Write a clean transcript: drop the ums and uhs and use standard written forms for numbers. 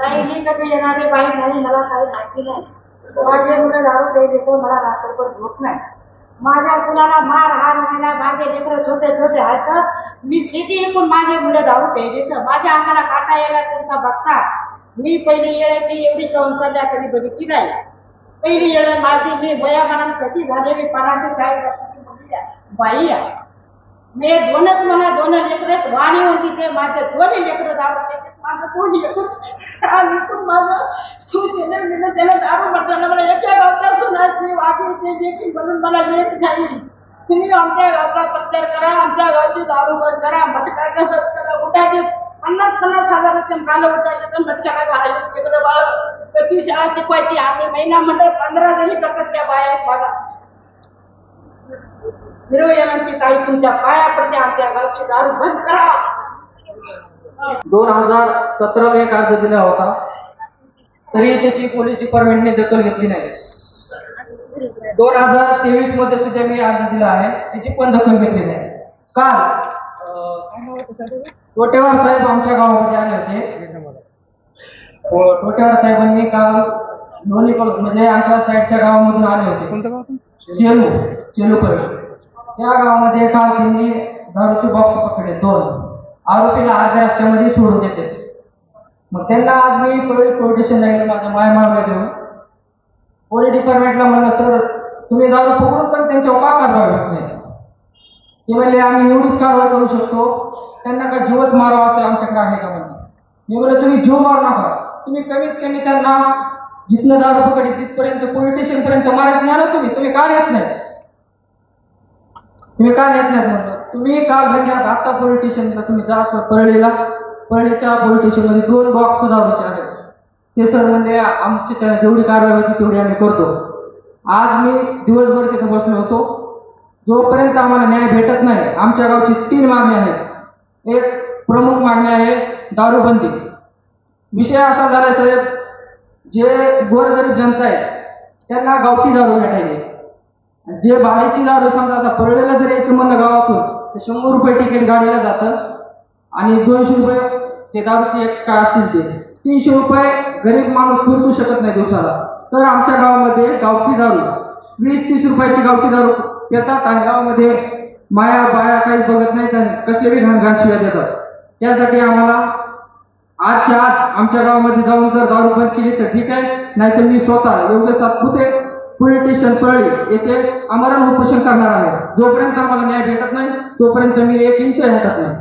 नाही मी कधी येणारे बाई नाही, मला काही माहिती नाही. माझे मुलं दारू काही देतो, मला रात्रभर झोप नाही. माझ्या मुलाला मार हार व्हायला, माझे लेकरं छोटे छोटे आहेत. मी शेती ऐकून माझे मुलं दारू काही देतं. माझ्या अंगाला काटा यायला त्यांचा बघता. मी पहिली येळ की एवढी संस्था कधी बघितली नाही. पहिली येळ माझी मी वयामानाने कधी झाले, मी 50 वर्षाची मुलगी आहे, बाई आहे. मी दोन लेकर वाणी होती, ते माझे दोन्ही लेकर दारू देते. माझं कोणी माझं त्याला दारू म्हटलं मला एका गावचा सुनाच मी वागली ते म्हणून मला लेख नाही. तुम्ही आमच्या गावचा पत्तर करा, आमच्या गावची दारू बंद करा, मटका बंद करा. उठायचे 50 हजाराचे माल उठायचे तर मटक्याला घालायचे. तिकडे बाळ कधी शाळा शिकवायची, आम्ही महिना मंडळ 15 जणी करतात त्या बाया बघा. निर्वयनांची काही तुमच्या पाया पडते, आमच्या गावची दारू बंद करा. 2017 एक अर्ज दिला होता, तरी त्याची पोलीस डिपार्टमेंटने दखल घेतली नाही. 2023 मध्ये सुद्धा मी अर्ज दिला आहे, त्याची पण दखल घेतली नाही. काल टोटेवार साहेब आमच्या गावामध्ये आले होते. टोटेवार साहेबांनी काल दोन्ही म्हणजे आमच्या साईडच्या गावामधून आले होते. कोणतं गाव? शेलूपर्यंत. त्या गावामध्ये काल त्यांनी दारूचे बॉक्स पकडले 2. आरोपीला अर्ध्या रस्त्यामध्ये सोडून देते. मग त्यांना आज मी पोलीस स्टेशनला गेलो, माझ्या मायमावल्या देऊन पोलीस डिपार्टमेंटला म्हणलं, सर तुम्ही दारू पकडून पण त्यांच्यावर का कारवाई होत नाही? ते म्हणले आम्ही एवढीच कारवाई करू शकतो, त्यांना का जीवच मारावा असं आमच्याकडे आहे का म्हणते. मी म्हणलं तुम्ही जीव मारू नका, तुम्ही कमीत कमी त्यांना जिथनं दारू पकडली तिथपर्यंत पोलीस स्टेशन पर्यंत मारायचं नाही. तुम्ही का येत नाही? तुम्ही का नेत नाहीत म्हणलं. तुम्ही काल रंग्यात आता पोलीस स्टेशनला तुम्ही जा, परळीच्या पोलीस स्टेशनमध्ये 2 बॉक्स दारूचे आहेत. ते सर म्हणजे आमच्या जेवढी कारवाई होती तेवढी आम्ही करतो. आज मी दिवसभर तिथे बसलो होतो. जोपर्यंत आम्हाला न्याय भेटत नाही, आमच्या गावची 3 मागण्या आहेत. एक प्रमुख मागणी आहे दारूबंदी. विषय असा झाला साहेब, जे गोरगरीब जनता आहे त्यांना गावठी दारू भेटायची. जे बाहेरची दारू समजा आता परळीला जर यायचं म्हणलं गावातून तर 100 रुपये तिकीट गाडीला जातं आणि 200 रुपये ते दारूची एक काय असतील ते 300 रुपये गरीब माणूस फिरवू शकत नाही दिवसाला. तर आमच्या गावामध्ये गावठी दारू 20-30 रुपयाची गावठी दारू येतात आणि गावामध्ये माया बाया काहीच बघत नाहीत आणि कसले बी घाण शिव्या देतात. त्यासाठी आम्हाला आजच्या आज आमच्या गावामध्ये जाऊन जर दारू बंद केली तर ठीक आहे, नाहीतर मी स्वतः योग्य सातपुते पोलीस स्टेशन परळी येथे आमरण उपोषण करणार आहे. जोपर्यंत आम्हाला न्याय भेटत नाही तोपर्यंत मी 1 इंच हटत नाही.